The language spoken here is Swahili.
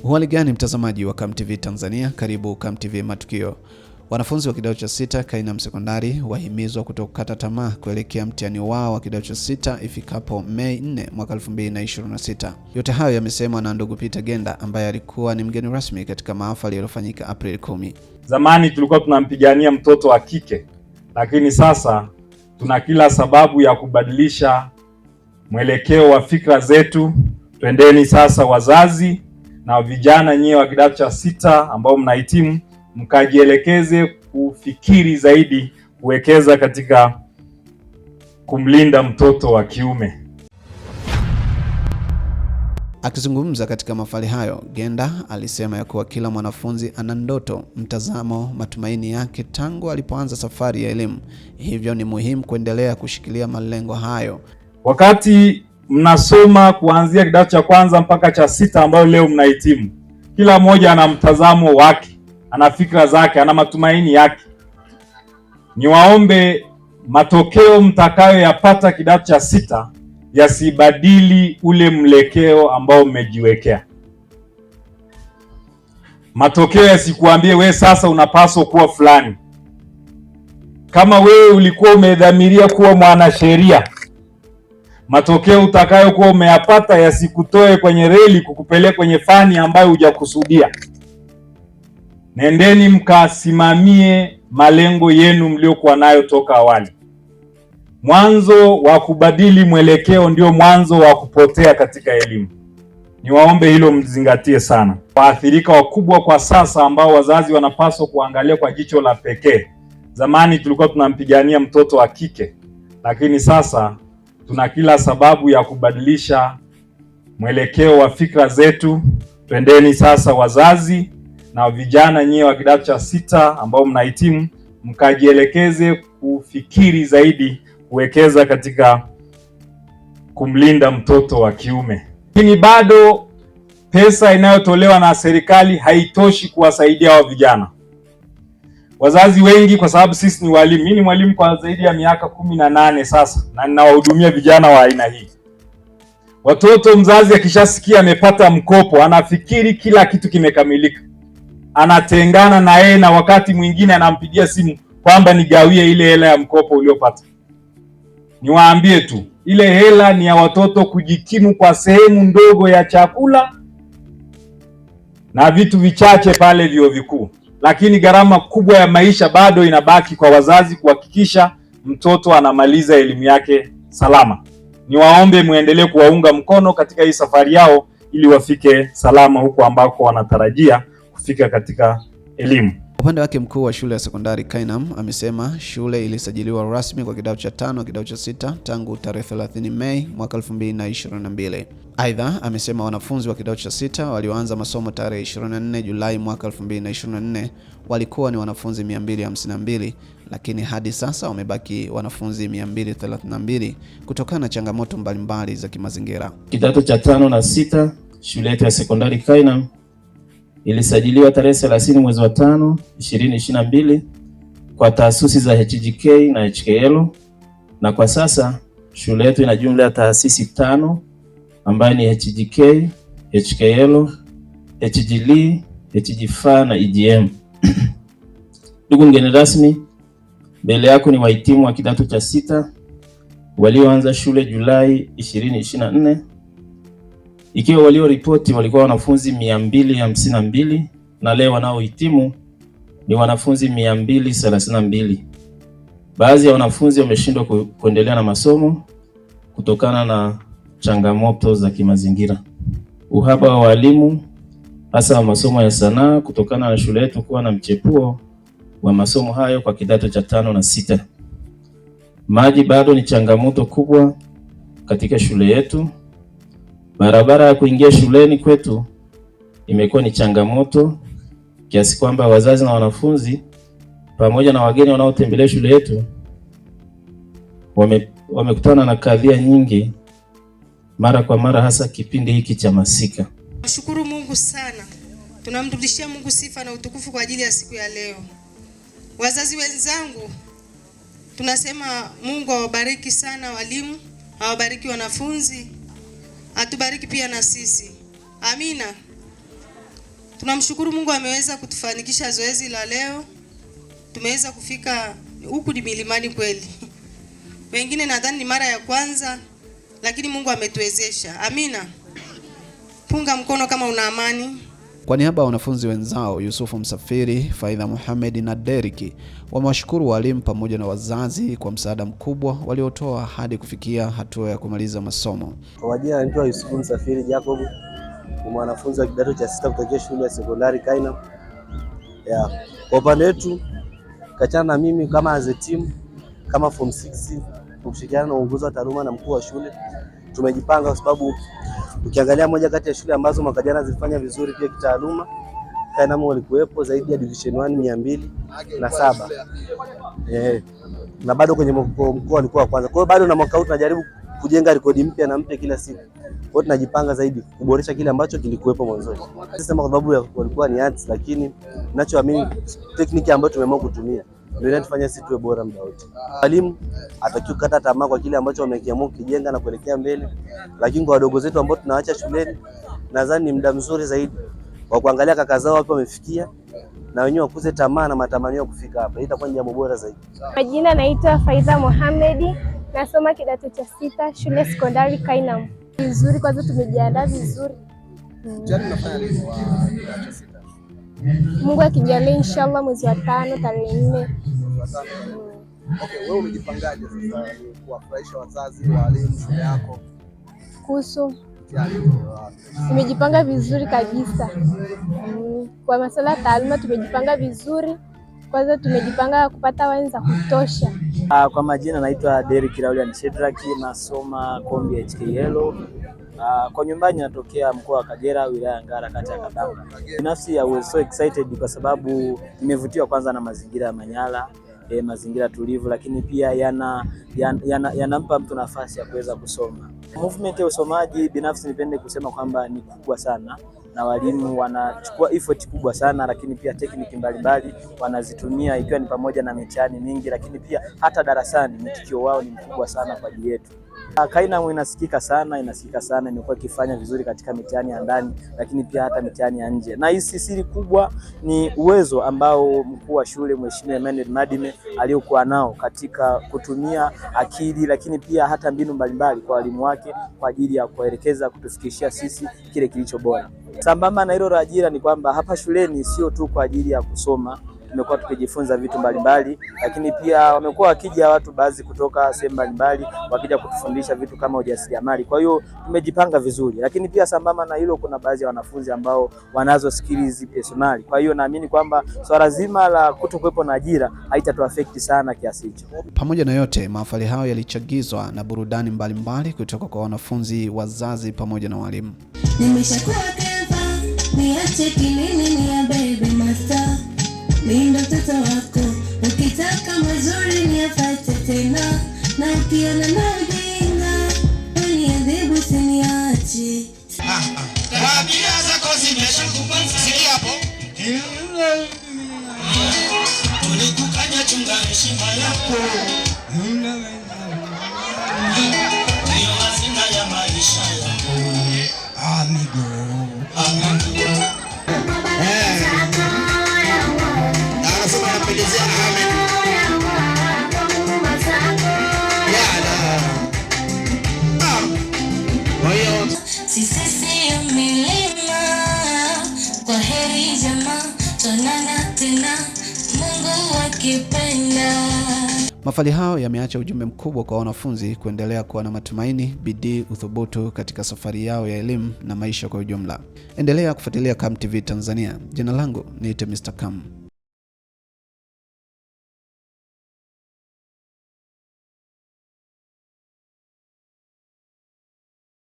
Hali gani mtazamaji wa Come TV Tanzania, karibu Come TV Matukio. Wanafunzi wa kidato cha 6 Kainam Sekondari wahimizwa kutokata tamaa kuelekea mtihani wao wa kidato cha 6 ifikapo Mei 4 mwaka 2026. Yote hayo yamesemwa na ndugu Peter Genda ambaye alikuwa ni mgeni rasmi katika mahafali yaliyofanyika April 10. Zamani tulikuwa tunampigania mtoto wa kike, lakini sasa tuna kila sababu ya kubadilisha mwelekeo wa fikra zetu. Twendeni sasa wazazi na vijana nyewe wa kidato cha 6 ambao mnahitimu, mkajielekeze kufikiri zaidi, kuwekeza katika kumlinda mtoto wa kiume. Akizungumza katika mahafali hayo, Genda alisema ya kuwa kila mwanafunzi ana ndoto, mtazamo, matumaini yake tangu alipoanza safari ya elimu. Hivyo ni muhimu kuendelea kushikilia malengo hayo. Wakati mnasoma kuanzia kidato cha kwanza mpaka cha 6 ambayo leo mnahitimu, kila mmoja ana mtazamo wake, ana fikra zake, ana matumaini yake. Niwaombe matokeo mtakayoyapata kidato cha 6 yasibadili ule mwelekeo ambao mmejiwekea. Matokeo yasikuambie we sasa unapaswa kuwa fulani. Kama wewe ulikuwa umedhamiria kuwa mwanasheria, matokeo utakayokuwa umeyapata yasikutoe kwenye reli kukupeleka kwenye fani ambayo hujakusudia. Nendeni mkasimamie malengo yenu mliokuwa nayo toka awali. Mwanzo wa kubadili mwelekeo ndio mwanzo wa kupotea katika elimu. Niwaombe hilo mzingatie sana. Waathirika wakubwa kwa sasa ambao wazazi wanapaswa kuangalia kwa jicho la pekee. Zamani tulikuwa tunampigania mtoto wa kike, lakini sasa tuna kila sababu ya kubadilisha mwelekeo wa fikra zetu. Twendeni sasa wazazi na vijana nyewe wa kidato cha 6 ambao mnahitimu, mkajielekeze kufikiri zaidi, kuwekeza katika kumlinda mtoto wa kiume. Lakini bado pesa inayotolewa na serikali haitoshi kuwasaidia hao vijana. Wazazi wengi, kwa sababu sisi ni walimu, mimi ni mwalimu kwa zaidi ya miaka 18 sasa na ninawahudumia vijana wa aina hii. Watoto, mzazi akishasikia amepata mkopo, anafikiri kila kitu kimekamilika, anatengana na yeye, na wakati mwingine anampigia simu kwamba nigawie ile hela ya mkopo uliopata. Niwaambie tu, ile hela ni ya watoto kujikimu kwa sehemu ndogo ya chakula na vitu vichache pale vyuo vikuu, lakini gharama kubwa ya maisha bado inabaki kwa wazazi kuhakikisha mtoto anamaliza elimu yake salama. Niwaombe muendelee kuwaunga mkono katika hii safari yao ili wafike salama huko ambako wanatarajia kufika katika elimu. Upande wake mkuu wa shule ya sekondari Kainam amesema shule ilisajiliwa rasmi kwa kidato cha 5 kidato cha 6 tangu tarehe 30 Mei mwaka 2022. Aidha, amesema wanafunzi wa kidato cha 6 walioanza masomo tarehe 24 Julai mwaka 2024 walikuwa ni wanafunzi 252, lakini hadi sasa wamebaki wanafunzi 232 kutokana na changamoto mbalimbali za kimazingira. Kidato cha 5 na 6 shule yetu ya sekondari Kainam ilisajiliwa tarehe 30 mwezi wa 5 2022 kwa taasisi za HGK na HKL, na kwa sasa shule yetu ina jumla ya taasisi 5 ambayo ni HGK, HKL, HGL, HGFA na EGM. Ndugu mgeni rasmi, mbele yako ni wahitimu wa kidato cha 6 walioanza shule Julai 2024. Ikiwa walioripoti walikuwa wanafunzi 252 na leo wanaohitimu ni wanafunzi 232. Baadhi ya wanafunzi wameshindwa kuendelea na masomo kutokana na changamoto za kimazingira, uhaba wa walimu hasa wa masomo ya sanaa kutokana na shule yetu kuwa na mchepuo wa masomo hayo kwa kidato cha 5 na 6. Maji bado ni changamoto kubwa katika shule yetu. Barabara ya kuingia shuleni kwetu imekuwa ni changamoto kiasi kwamba wazazi na wanafunzi pamoja na wageni wanaotembelea shule yetu wamekutana na kadhia nyingi mara kwa mara, hasa kipindi hiki cha masika. Nashukuru Mungu sana. Tunamrudishia Mungu sifa na utukufu kwa ajili ya siku ya leo. Wazazi wenzangu, tunasema Mungu awabariki sana walimu, awabariki wanafunzi, atubariki pia na sisi. Amina. Tunamshukuru Mungu ameweza kutufanikisha zoezi la leo. Tumeweza kufika huku ni milimani kweli. Wengine nadhani ni mara ya kwanza, lakini Mungu ametuwezesha. Amina. Punga mkono kama una amani. Kwa niaba ya wanafunzi wenzao Yusufu Msafiri, Faidha Muhammad na Deriki, wamewashukuru walimu pamoja na wazazi kwa msaada mkubwa waliotoa hadi kufikia hatua ya kumaliza masomo. Kwa majina anaitwa Yusufu Msafiri Jacob, ni mwanafunzi wa kidato cha 6 kutoka shule ya sekondari Kainam. Kwa upande wetu kachana na mimi kama as a team, kama form 6 kushirikiana na uongozi wa taaluma na mkuu wa shule, tumejipanga kwa sababu ukiangalia moja kati ya shule ambazo mwaka jana zilifanya vizuri pia kitaaluma, Kainam walikuwepo zaidi ya division 1 207. Na bado kwenye mkoa walikuwa kwanza. Kwa hiyo bado na mwaka huu tunajaribu kujenga rekodi mpya na mpya kila siku. Kwa hiyo tunajipanga zaidi kuboresha kile ambacho kilikuwepo mwanzo. Sisema kwa sababu walikuwa ni arts, lakini ninachoamini tekniki ambayo tumeamua kutumia ndio inatufanya sisi tuwe bora muda wote. Walimu hatakiwi kukata tamaa kwa kile ambacho wamekiamua kujenga na kuelekea mbele, lakini kwa wadogo zetu ambao tunaacha shuleni, nadhani ni muda mzuri zaidi wa kuangalia kaka zao wapi wamefikia na wenyewe wakuze tamaa na matamanio kufika hapa. Itakuwa ni jambo bora zaidi. Majina naitwa Faidha Muhammad, nasoma kidato cha 6 shule sekondari Kainam. Vizuri, kwanza tumejiandaa vizuri. Mungu akijalia inshallah mwezi wa 5 tarehe 4. Okay, wewe umejipangaje sasa kuwafurahisha wazazi, walimu, shule yako? Kuhusu nimejipanga vizuri kabisa. Kwa masuala ya taaluma tumejipanga vizuri. Kwanza tumejipanga kupata wani za kutosha. Kwa majina naitwa Deriki Raulian Shedraki, nasoma Kombi HKL. Kwa nyumbani natokea mkoa wa Kagera, wilaya ya Ngara, kata ya Kadanga. Binafsi I was so excited kwa sababu nimevutiwa kwanza na mazingira ya Manyara, mazingira tulivu, lakini pia yanampa mtu nafasi ya kuweza kusoma. Movement ya usomaji binafsi nipende kusema kwamba ni kubwa sana, na walimu wanachukua effort kubwa sana, lakini pia tekniki mbalimbali wanazitumia, ikiwa ni pamoja na mitihani mingi, lakini pia hata darasani mtikio wao ni mkubwa sana kwa ajili yetu. Kainam inasikika sana, imekuwa ikifanya vizuri katika mitihani ya ndani, lakini pia hata mitihani ya nje. Na hii siri kubwa ni uwezo ambao mkuu wa shule Mheshimiwa Emmanuel Madime aliokuwa nao katika kutumia akili, lakini pia hata mbinu mbalimbali kwa walimu wake kwa ajili ya kuelekeza kutufikishia sisi kile kilicho bora. Sambamba na hilo la ajira ni kwamba hapa shuleni sio tu kwa ajili ya kusoma, tumekuwa tukijifunza vitu mbalimbali, lakini pia wamekuwa wakija watu baadhi kutoka sehemu mbalimbali wakija kutufundisha vitu kama ujasiriamali. Kwa hiyo tumejipanga vizuri, lakini pia sambamba na hilo kuna baadhi ya wanafunzi ambao wanazo skills personali. Kwa hiyo naamini kwamba swala zima la kutokuwepo na ajira haitatuaffect sana kiasi hicho. Pamoja na yote, mahafali hayo yalichagizwa na burudani mbalimbali kutoka kwa wanafunzi, wazazi pamoja na walimu. Nimeshakuwa keva, niache kilini ni ya baby master. Mimi ndo mtoto wako, ukitaka mazuri niyapate tena, na ukiona naudinga uniadhibu usiniache. Tabia zako zimeshakupanza siri hapo. Ulikukanya chunga heshima yako. Ndio mazinga ya maisha yako. Amigo. Sisi milima, kwa heri jamaa, tuonana tena Mungu akipenda. Mahafali hayo yameacha ujumbe mkubwa kwa wanafunzi kuendelea kuwa na matumaini, bidii, uthubutu katika safari yao ya elimu na maisha kwa ujumla. Endelea kufuatilia Kam TV Tanzania. Jina langu ni Mr. Kam.